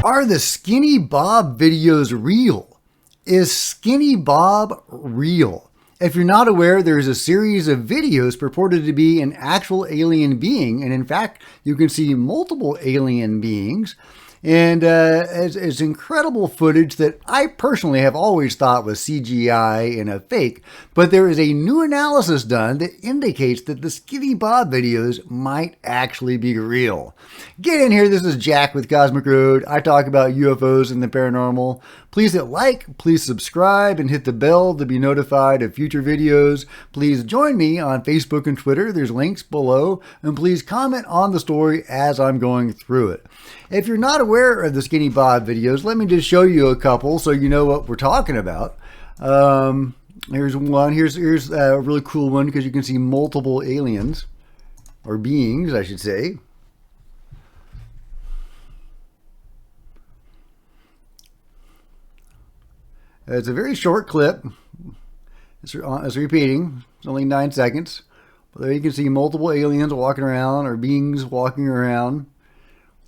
Are the Skinny Bob videos real? Is Skinny Bob real? If you're not aware, there's a series of videos purported to be an actual alien being, and in fact, you can see multiple alien beings. And it's incredible footage that I personally have always thought was CGI and a fake, but there is a new analysis done that indicates that the Skinny Bob videos might actually be real. Get in here, this is Jack with Cosmic Road. I talk about UFOs and the paranormal. Please hit like, please subscribe, and hit the bell to be notified of future videos. Please join me on Facebook and Twitter. There's links below. And please comment on the story as I'm going through it. If you're not aware of the Skinny Bob videos, let me just show you a couple so you know what we're talking about. Here's one. Here's a really cool one because you can see multiple aliens, or beings, I should say. It's a very short clip. It's repeating. It's only 9 seconds. But there you can see multiple aliens walking around, or beings walking around.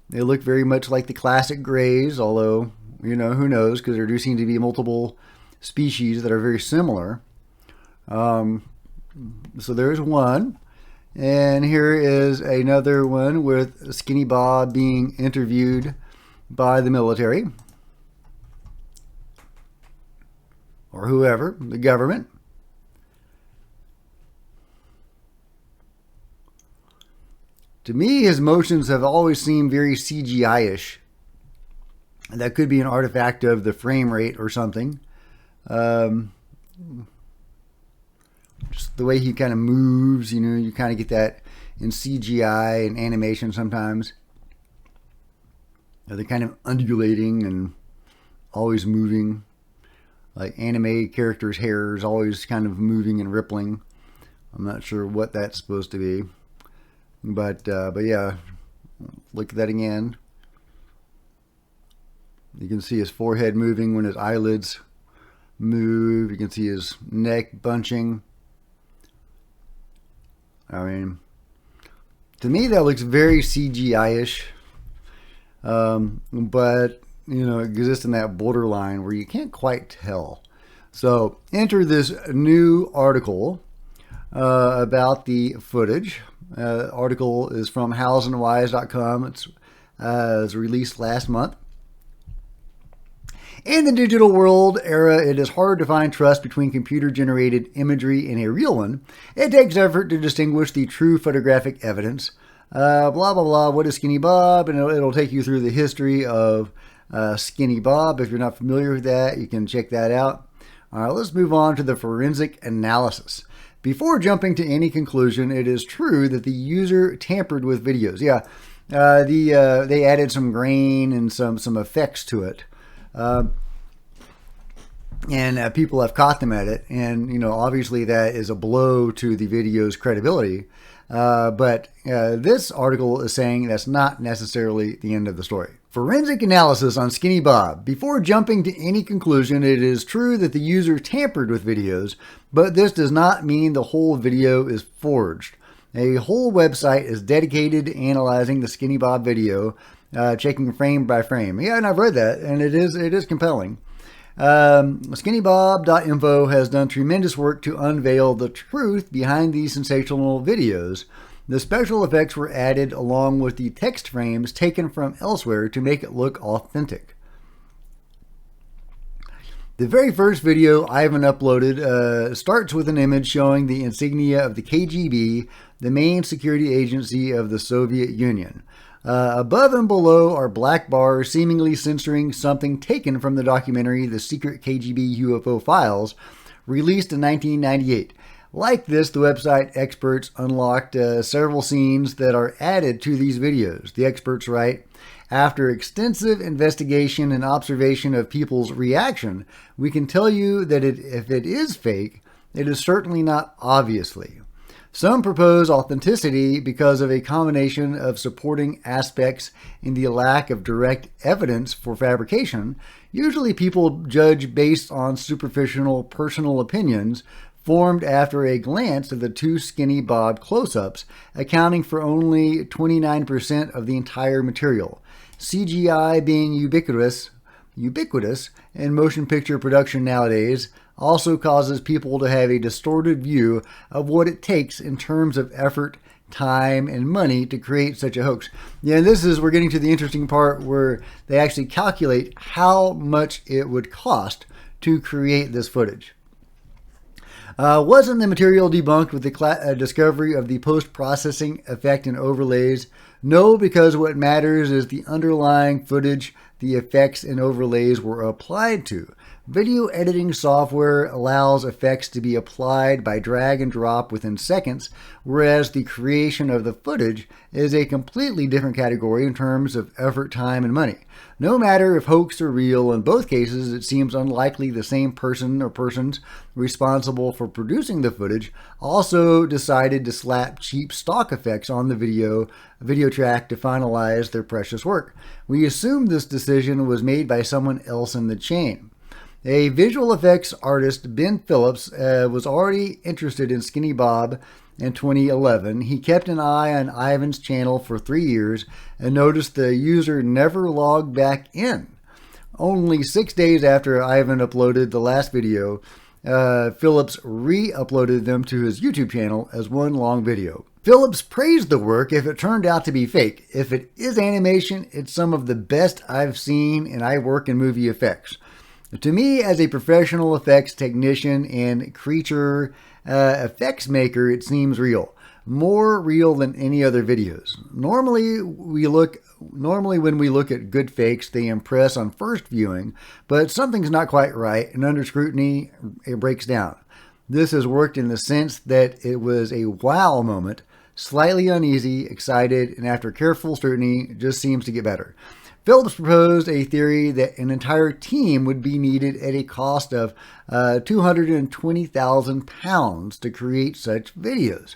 They look very much like the classic grays, although, you know, who knows, because there do seem to be multiple species that are very similar. So there's one. And here is another one with Skinny Bob being interviewed by the military. Or whoever, the government. To me, his motions have always seemed very CGI-ish. That could be an artifact of the frame rate or something. Just the way he kind of moves, you know, you kind of get that in CGI and animation sometimes. They're kind of undulating and always moving. Like anime characters' hair is always kind of moving and rippling. I'm not sure what that's supposed to be. But yeah, look at that again. You can see his forehead moving when his eyelids move. You can see his neck bunching. I mean, to me that looks very CGI-ish. But, you know, it exists in that borderline where you can't quite tell. So enter this new article about the footage. Article is from howsandwhys.com. It was released last month. In the digital world era, it is hard to find trust between computer-generated imagery and a real one. It takes effort to distinguish the true photographic evidence. Blah, blah, blah. What is Skinny Bob? And it'll take you through the history of Skinny Bob. If you're not familiar with that, you can check that out. All right, let's move on to the forensic analysis. Before jumping to any conclusion, it is true that the user tampered with videos. Yeah, they added some grain and some effects to it. And people have caught them at it. And, you know, obviously that is a blow to the video's credibility. But this article is saying that's not necessarily the end of the story. Forensic analysis on Skinny Bob. Before jumping to any conclusion, it is true that the user tampered with videos, but this does not mean the whole video is forged. A whole website is dedicated to analyzing the Skinny Bob video, checking frame by frame. Yeah, and I've read that, and it is compelling. Skinnybob.info has done tremendous work to unveil the truth behind these sensational videos. The special effects were added along with the text frames taken from elsewhere to make it look authentic. The very first video Ivan uploaded starts with an image showing the insignia of the KGB, the main security agency of the Soviet Union. Above and below are black bars seemingly censoring something taken from the documentary The Secret KGB UFO Files, released in 1998. Like this, the website experts unlocked several scenes that are added to these videos. The experts write, after extensive investigation and observation of people's reaction, we can tell you that if it is fake, it is certainly not obviously. Some propose authenticity because of a combination of supporting aspects in the lack of direct evidence for fabrication. Usually people judge based on superficial personal opinions formed after a glance at the two Skinny Bob close-ups, accounting for only 29% of the entire material. CGI being ubiquitous in motion picture production nowadays also causes people to have a distorted view of what it takes in terms of effort, time, and money to create such a hoax. Yeah, and we're getting to the interesting part where they actually calculate how much it would cost to create this footage. Wasn't the material debunked with the discovery of the post-processing effect and overlays? No, because what matters is the underlying footage the effects and overlays were applied to. Video editing software allows effects to be applied by drag and drop within seconds, whereas the creation of the footage is a completely different category in terms of effort, time, and money. No matter if hoax or real, in both cases it seems unlikely the same person or persons responsible for producing the footage also decided to slap cheap stock effects on the video track to finalize their precious work. We assume this decision was made by someone else in the chain. A visual effects artist, Ben Phillips, was already interested in Skinny Bob in 2011. He kept an eye on Ivan's channel for 3 years and noticed the user never logged back in. Only 6 days after Ivan uploaded the last video, Phillips re-uploaded them to his YouTube channel as one long video. Phillips praised the work if it turned out to be fake. If it is animation, it's some of the best I've seen, and I work in movie effects. To me, as a professional effects technician and creature effects maker, it seems real. More real than any other videos. Normally, when we look at good fakes, they impress on first viewing, but something's not quite right, and under scrutiny, it breaks down. This has worked in the sense that it was a wow moment, slightly uneasy, excited, and after careful scrutiny, just seems to get better. Phillips proposed a theory that an entire team would be needed at a cost of £220,000 to create such videos.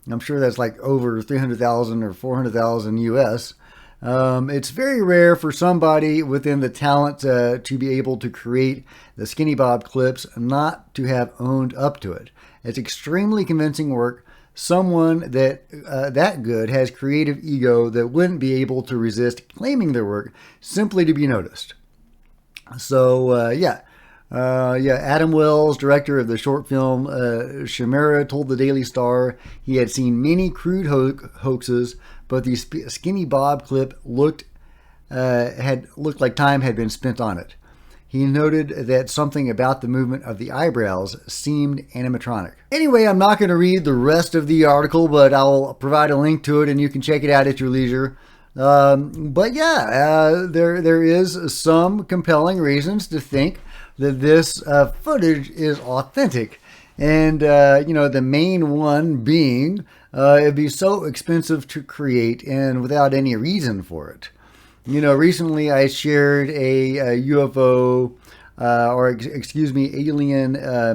I'm sure that's like over 300,000 or 400,000 US. It's very rare for somebody within the talent to be able to create the Skinny Bob clips not to have owned up to it. It's extremely convincing work. Someone that good has creative ego that wouldn't be able to resist claiming their work simply to be noticed. So, Adam Wells, director of the short film Chimera, told the Daily Star he had seen many crude hoaxes, but the Skinny Bob clip looked like time had been spent on it. He noted that something about the movement of the eyebrows seemed animatronic. Anyway, I'm not going to read the rest of the article, but I'll provide a link to it and you can check it out at your leisure. There is some compelling reasons to think that this footage is authentic. And, the main one being it'd be so expensive to create and without any reason for it. Recently I shared a U.F.O. Alien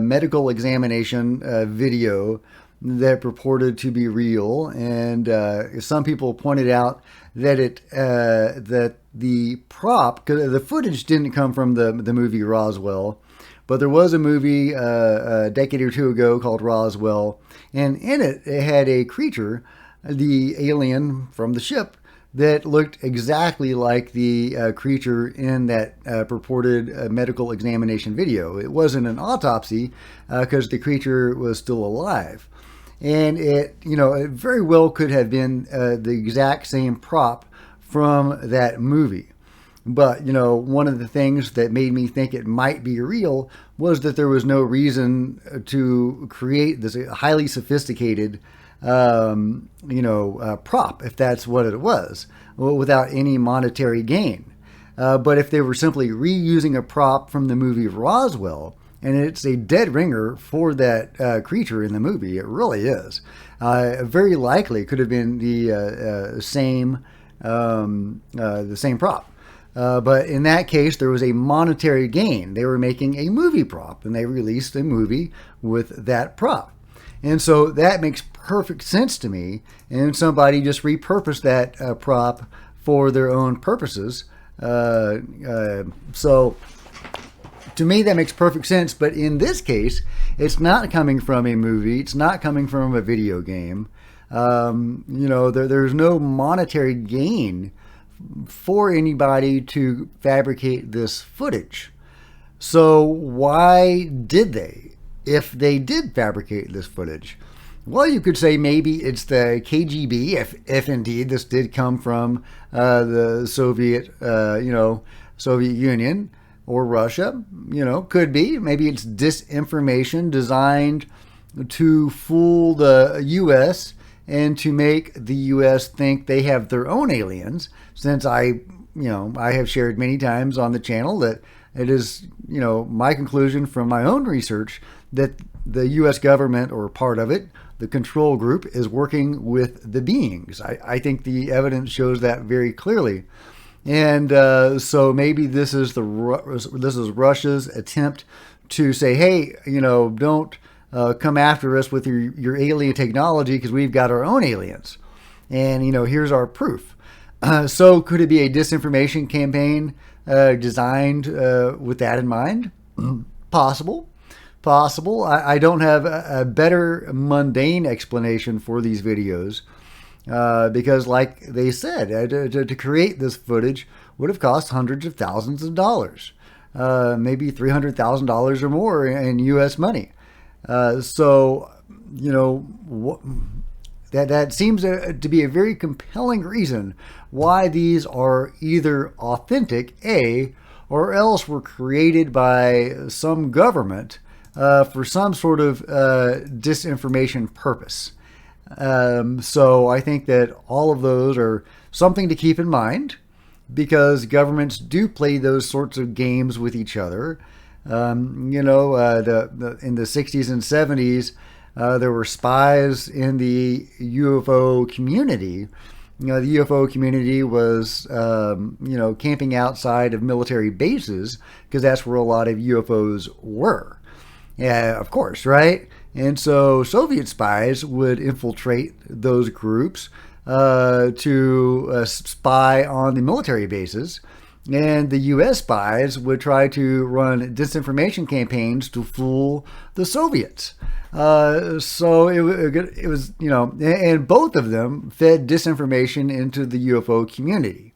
medical examination video that purported to be real, and some people pointed out that that the prop, because the footage didn't come from the movie Roswell, but there was a movie a decade or two ago called Roswell, and in it had a creature, the alien from the ship, that looked exactly like the creature in that purported medical examination video. It wasn't an autopsy because the creature was still alive. And it very well could have been the exact same prop from that movie. But, one of the things that made me think it might be real was that there was no reason to create this highly sophisticated prop, if that's what it was, without any monetary gain. But if they were simply reusing a prop from the movie Roswell, and it's a dead ringer for that creature in the movie, it really is. Very likely could have been the same prop. But in that case, there was a monetary gain. They were making a movie prop, and they released a movie with that prop. And so that makes perfect sense to me. And somebody just repurposed that prop for their own purposes. So to me, that makes perfect sense. But in this case, it's not coming from a movie. It's not coming from a video game. There's no monetary gain for anybody to fabricate this footage. So why did they, if they did fabricate this footage? Well, you could say maybe it's the KGB, if indeed this did come from the Soviet, Soviet Union or Russia. Could be. Maybe it's disinformation designed to fool the U.S. and to make the U.S. think they have their own aliens. Since I have shared many times on the channel that it is, my conclusion from my own research that the U.S. government, or part of it, the control group, is working with the beings. I think the evidence shows that very clearly. And so maybe this is Russia's attempt to say, hey, don't come after us with your alien technology because we've got our own aliens. And, here's our proof. So could it be a disinformation campaign designed with that in mind? Possible. I don't have a better mundane explanation for these videos because, like they said, to create this footage would have cost hundreds of thousands of dollars, maybe $300,000 or more in U.S. money. So, that seems to be a very compelling reason why these are either authentic, or else were created by some government for some sort of disinformation purpose. So I think that all of those are something to keep in mind because governments do play those sorts of games with each other. In the 60s and 70s, there were spies in the U.F.O community. The U.F.O community was, camping outside of military bases because that's where a lot of UFOs were. Yeah, of course, right? And so Soviet spies would infiltrate those groups to spy on the military bases. And the U.S. spies would try to run disinformation campaigns to fool the Soviets. So it was, and both of them fed disinformation into the UFO community.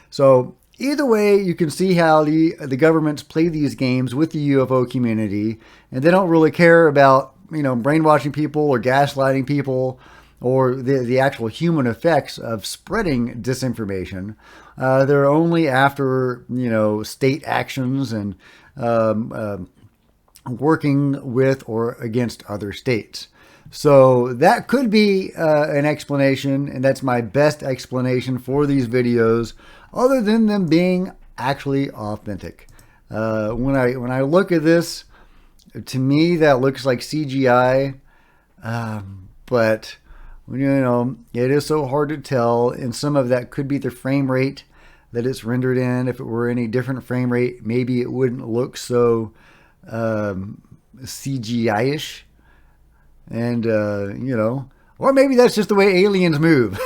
So either way, you can see how the governments play these games with the UFO community, and they don't really care about, brainwashing people or gaslighting people or the actual human effects of spreading disinformation. They're only after, state actions and working with or against other states. So that could be an explanation, and that's my best explanation for these videos, other than them being actually authentic. When I look at this, to me that looks like CGI, but it is so hard to tell, and some of that could be the frame rate that it's rendered in. If it were any different frame rate, maybe it wouldn't look so CGI-ish. And, or maybe that's just the way aliens move.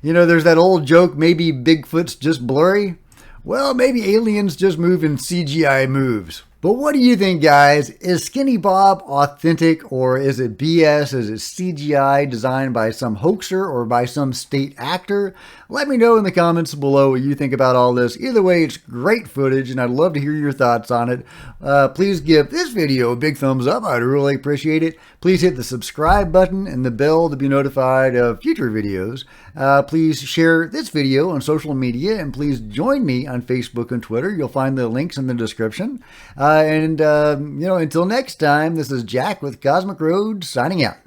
There's that old joke, maybe Bigfoot's just blurry. Well, maybe aliens just move in CGI moves. But what do you think, guys? Is Skinny Bob authentic, or is it BS? Is it CGI designed by some hoaxer or by some state actor? Let me know in the comments below what you think about all this. Either way, it's great footage, and I'd love to hear your thoughts on it. Please give this video a big thumbs up. I'd really appreciate it. Please hit the subscribe button and the bell to be notified of future videos. Please share this video on social media, and please join me on Facebook and Twitter. You'll find the links in the description. Until next time, this is Jack with Cosmic Road signing out.